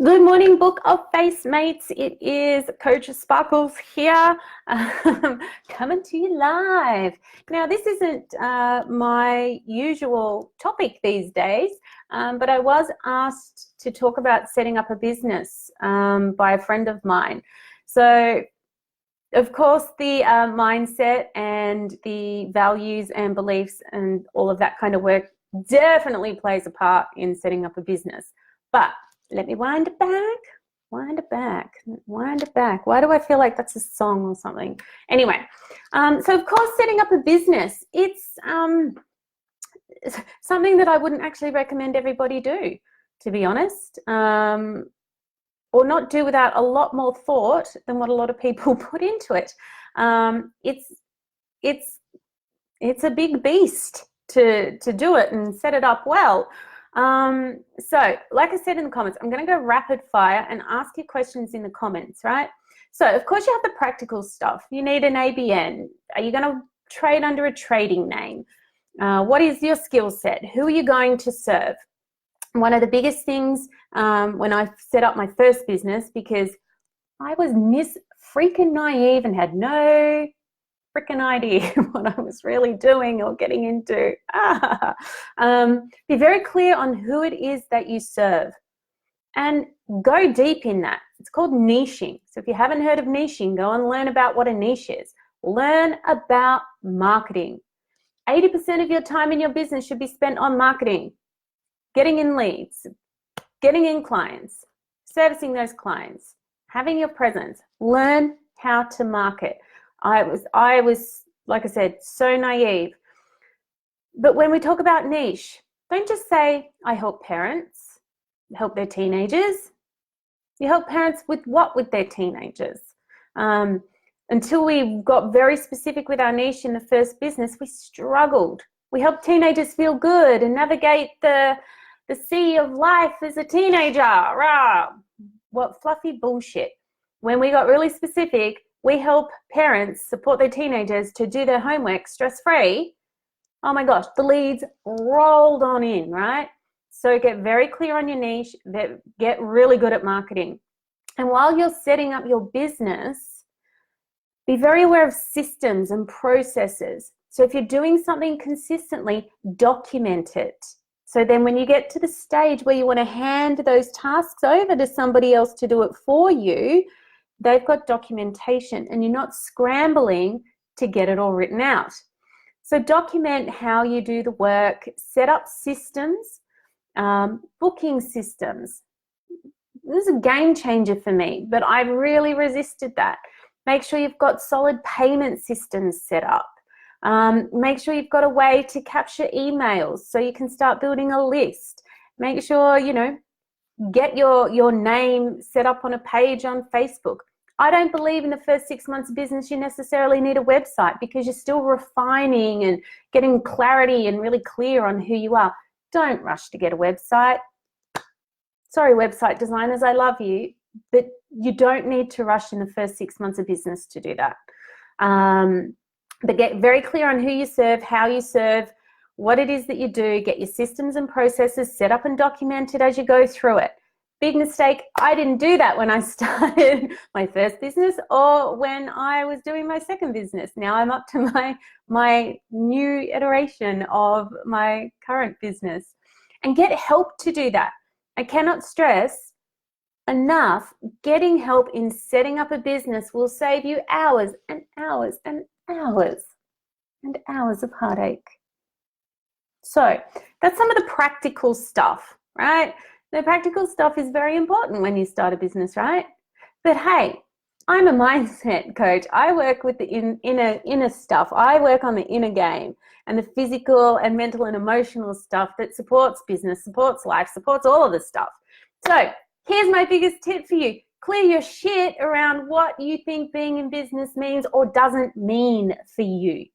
Good morning, Book of Face mates. It is Coach Sparkles here, coming to you live. Now, this isn't my usual topic these days, but I was asked to talk about setting up a business by a friend of mine. So, of course, the mindset and the values and beliefs and all of that kind of work definitely plays a part in setting up a business. But let me wind it back. Why do I feel like that's a song or something? Anyway, so of course, setting up a business, it's something that I wouldn't actually recommend everybody do, to be honest, or not do without a lot more thought than what a lot of people put into it. It's a big beast to do it and set it up well. So like I said in the comments, I'm going to go rapid fire and ask you questions in the comments, right? So of course you have the practical stuff. You need an ABN. Are you going to trade under a trading name? What is your skill set? Who are you going to serve? One of the biggest things when I set up my first business, because I was freaking naive and had no freaking idea what I was really doing or getting into. Be very clear on who it is that you serve and go deep in that. It's called niching. So if you haven't heard of niching, go and learn about what a niche is. Learn about marketing. 80% of your time in your business should be spent on marketing, getting in leads, getting in clients, servicing those clients, having your presence. Learn how to market. I was, like I said, so naive. But when we talk about niche, don't just say, I help parents, help their teenagers. You help parents with what with their teenagers? Until we got very specific with our niche in the first business, we struggled. We helped teenagers feel good and navigate the sea of life as a teenager. Rah! What fluffy bullshit. When we got really specific, we help parents support their teenagers to do their homework stress-free. Oh my gosh, the leads rolled on in, right? So get very clear on your niche, get really good at marketing. And while you're setting up your business, be very aware of systems and processes. So if you're doing something consistently, document it. So then when you get to the stage where you want to hand those tasks over to somebody else to do it for you, they've got documentation and you're not scrambling to get it all written out. So document how you do the work, set up systems, booking systems. This is a game changer for me, but I really resisted that. Make sure you've got solid payment systems set up. Make sure you've got a way to capture emails so you can start building a list. Make sure, get your name set up on a page on Facebook. I don't believe in the first 6 months of business you necessarily need a website because you're still refining and getting clarity and really clear on who you are. Don't rush to get a website. Sorry, website designers, I love you, but you don't need to rush in the first 6 months of business to do that. But get very clear on who you serve, how you serve, what it is that you do. Get your systems and processes set up and documented as you go through it. Big mistake, I didn't do that when I started my first business or when I was doing my second business. Now I'm up to my new iteration of my current business. And get help to do that. I cannot stress enough, getting help in setting up a business will save you hours and hours and hours and hours of heartache. So that's some of the practical stuff, right? The practical stuff is very important when you start a business, right? But hey, I'm a mindset coach. I work with the inner stuff. I work on the inner game and the physical and mental and emotional stuff that supports business, supports life, supports all of this stuff. So here's my biggest tip for you. Clear your shit around what you think being in business means or doesn't mean for you.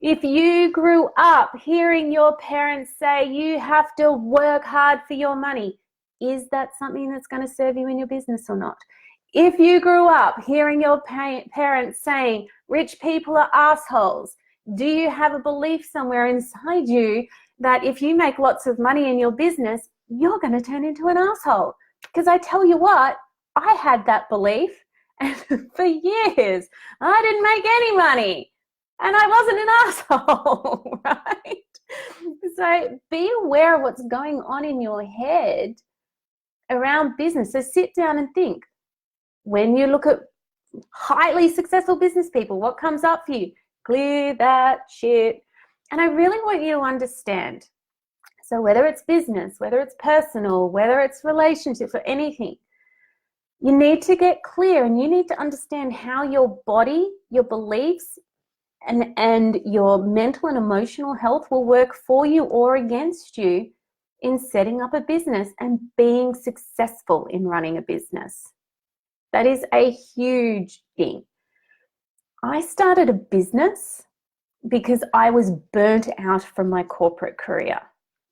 If you grew up hearing your parents say you have to work hard for your money, is that something that's going to serve you in your business or not? If you grew up hearing your parents saying rich people are assholes, do you have a belief somewhere inside you that if you make lots of money in your business, you're going to turn into an asshole? Because I tell you what, I had that belief, and for years I didn't make any money and I wasn't an asshole, right? So be aware of what's going on in your head around business. So sit down and think. When you look at highly successful business people, what comes up for you? Clear that shit. And I really want you to understand. So whether it's business, whether it's personal, whether it's relationships or anything, you need to get clear and you need to understand how your body, your beliefs, and your mental and emotional health will work for you or against you in setting up a business and being successful in running a business. That is a huge thing. I started a business because I was burnt out from my corporate career.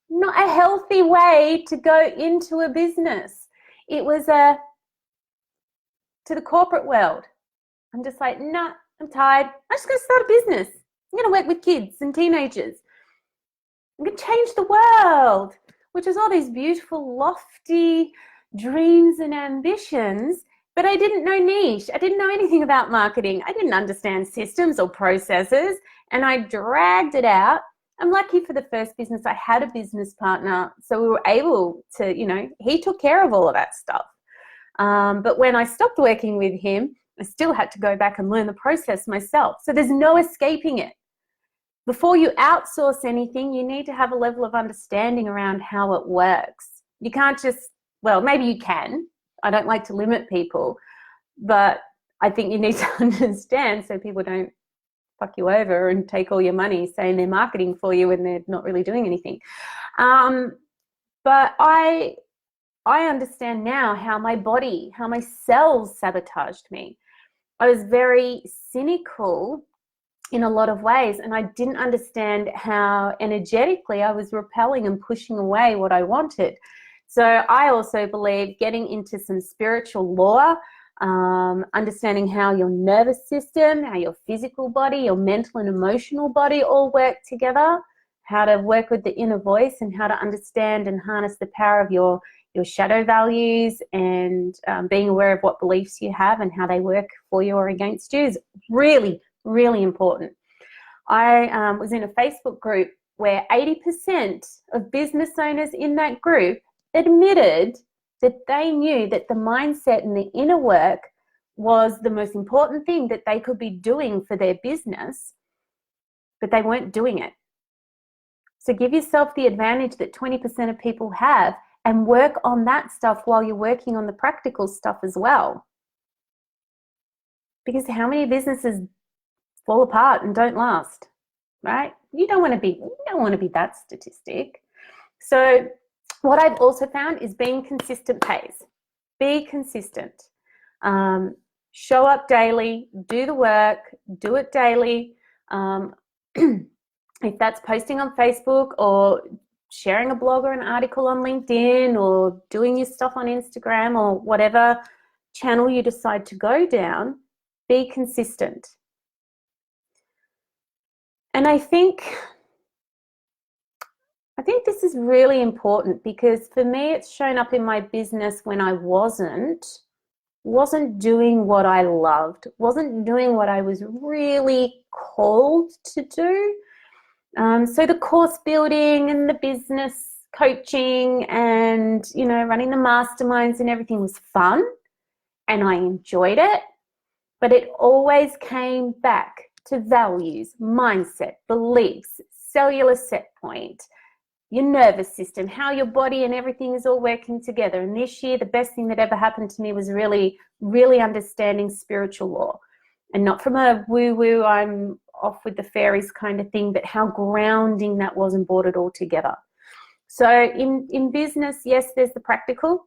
Not a healthy way to go into a business. It was to the corporate world. I'm just like, nah, I'm tired. I'm just going to start a business. I'm going to work with kids and teenagers. I'm going to change the world, which is all these beautiful, lofty dreams and ambitions. But I didn't know niche. I didn't know anything about marketing. I didn't understand systems or processes, and I dragged it out. I'm lucky for the first business. I had a business partner, so we were able to, he took care of all of that stuff. But when I stopped working with him, I still had to go back and learn the process myself. So there's no escaping it. Before you outsource anything, you need to have a level of understanding around how it works. You can't just, well, maybe you can. I don't like to limit people, but I think you need to understand so people don't fuck you over and take all your money saying they're marketing for you when they're not really doing anything. But I understand now how my body, how my cells sabotaged me. I was very cynical in a lot of ways, and I didn't understand how energetically I was repelling and pushing away what I wanted. So I also believe getting into some spiritual lore, understanding how your nervous system, how your physical body, your mental and emotional body all work together, how to work with the inner voice and how to understand and harness the power of your shadow values, and being aware of what beliefs you have and how they work for you or against you is really, really important. I was in a Facebook group where 80% of business owners in that group admitted that they knew that the mindset and the inner work was the most important thing that they could be doing for their business, but they weren't doing it. So give yourself the advantage that 20% of people have and work on that stuff while you're working on the practical stuff as well. Because how many businesses fall apart and don't last, right? You don't want to be that statistic. So what I've also found is being consistent pays. Be consistent. Show up daily, do the work, do it daily. If that's posting on Facebook or sharing a blog or an article on LinkedIn or doing your stuff on Instagram or whatever channel you decide to go down, be consistent. And I think this is really important because for me, it's shown up in my business when I wasn't doing what I loved, wasn't doing what I was really called to do. So the course building and the business coaching and, running the masterminds and everything was fun and I enjoyed it, but it always came back to values, mindset, beliefs, cellular set point, your nervous system, how your body and everything is all working together. And this year, the best thing that ever happened to me was really, really understanding spiritual law. And not from a woo-woo, I'm off with the fairies kind of thing, but how grounding that was and brought it all together. So in business, yes, there's the practical,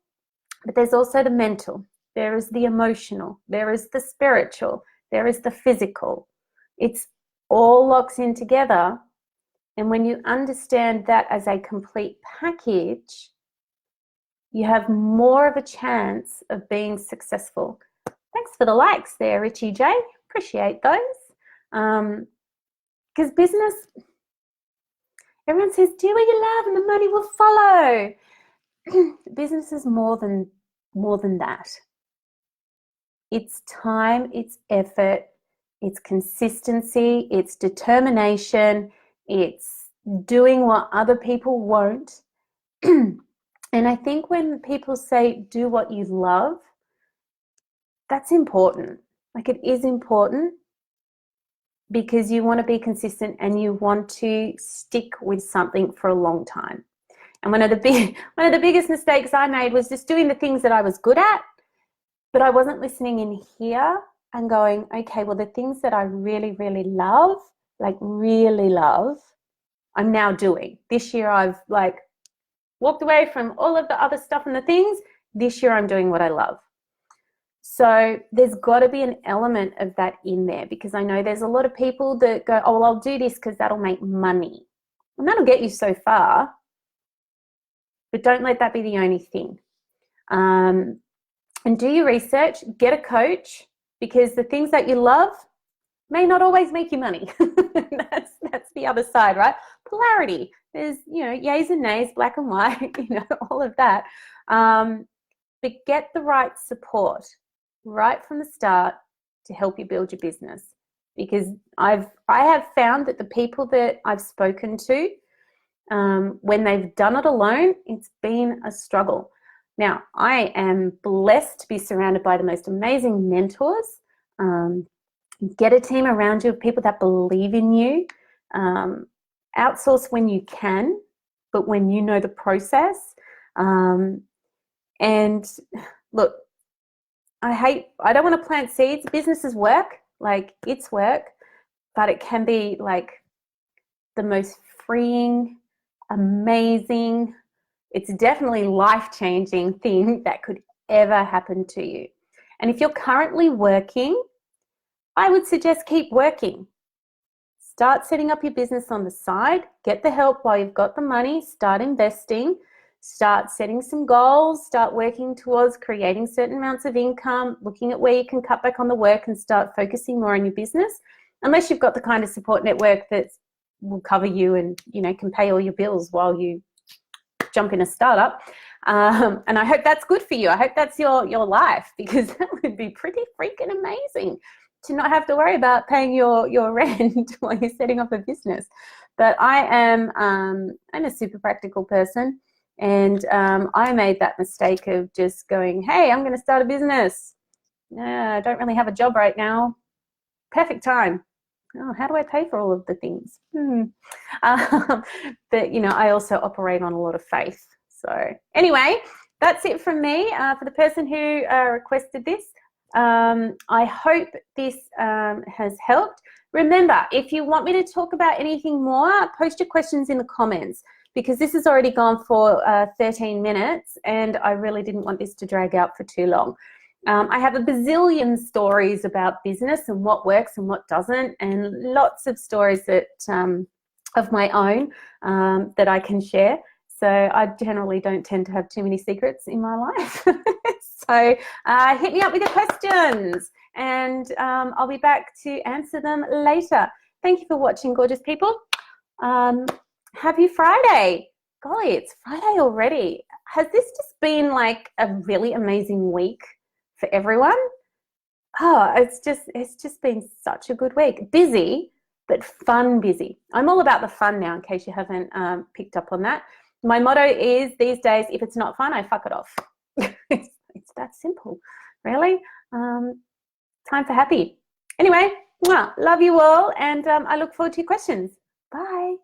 but there's also the mental. There is the emotional. There is the spiritual. There is the physical. It's all locks in together. And when you understand that as a complete package, you have more of a chance of being successful. Thanks for the likes there, Richie J. Appreciate those. Because business, everyone says, do what you love and the money will follow. Business is more than more than that. It's time, it's effort, it's consistency, it's determination, it's doing what other people won't. And I think when people say do what you love, that's important. Like, it is important, because you want to be consistent and you want to stick with something for a long time. And one of the biggest mistakes I made was just doing the things that I was good at, but I wasn't listening in here and going, okay, well, the things that I really, really love, like really love, I'm now doing. This year I've like walked away from all of the other stuff and the things. This year I'm doing what I love. So there's got to be an element of that in there, because I know there's a lot of people that go, oh, well, I'll do this because that'll make money. And that'll get you so far, but don't let that be the only thing. And do your research, get a coach, because the things that you love may not always make you money. That's the other side, right? Polarity. There's, yays and nays, black and white, all of that. But get the right support right from the start to help you build your business, because I have found that the people that I've spoken to, when they've done it alone, it's been a struggle. Now, I am blessed to be surrounded by the most amazing mentors. Get a team around you of people that believe in you. Outsource when you can, but when you know the process. And look, I don't want to plant seeds. Business is work, like it's work, but it can be like the most freeing, amazing, it's definitely life-changing thing that could ever happen to you. And if you're currently working, I would suggest keep working. Start setting up your business on the side, get the help while you've got the money, start investing, start setting some goals, start working towards creating certain amounts of income, looking at where you can cut back on the work and start focusing more on your business, unless you've got the kind of support network that will cover you and, can pay all your bills while you jump in a startup. And I hope that's good for you. I hope that's your life, because that would be pretty freaking amazing to not have to worry about paying your rent while you're setting up a business. But I'm a super practical person, and I made that mistake of just going, hey, I'm going to start a business. I don't really have a job right now. Perfect time. Oh, how do I pay for all of the things? But, I also operate on a lot of faith. So anyway, that's it from me for the person who requested this. I hope this has helped. Remember, if you want me to talk about anything more, post your questions in the comments, because this has already gone for 13 minutes and I really didn't want this to drag out for too long. I have a bazillion stories about business and what works and what doesn't, and lots of stories that of my own that I can share. So I generally don't tend to have too many secrets in my life. So hit me up with your questions, and I'll be back to answer them later. Thank you for watching, gorgeous people. Happy Friday. Golly, it's Friday already. Has this just been like a really amazing week for everyone? Oh, it's just been such a good week. Busy, but fun busy. I'm all about the fun now, in case you haven't picked up on that. My motto is, these days, if it's not fun, I fuck it off. It's that simple, really. Time for happy. Anyway, love you all, and I look forward to your questions. Bye.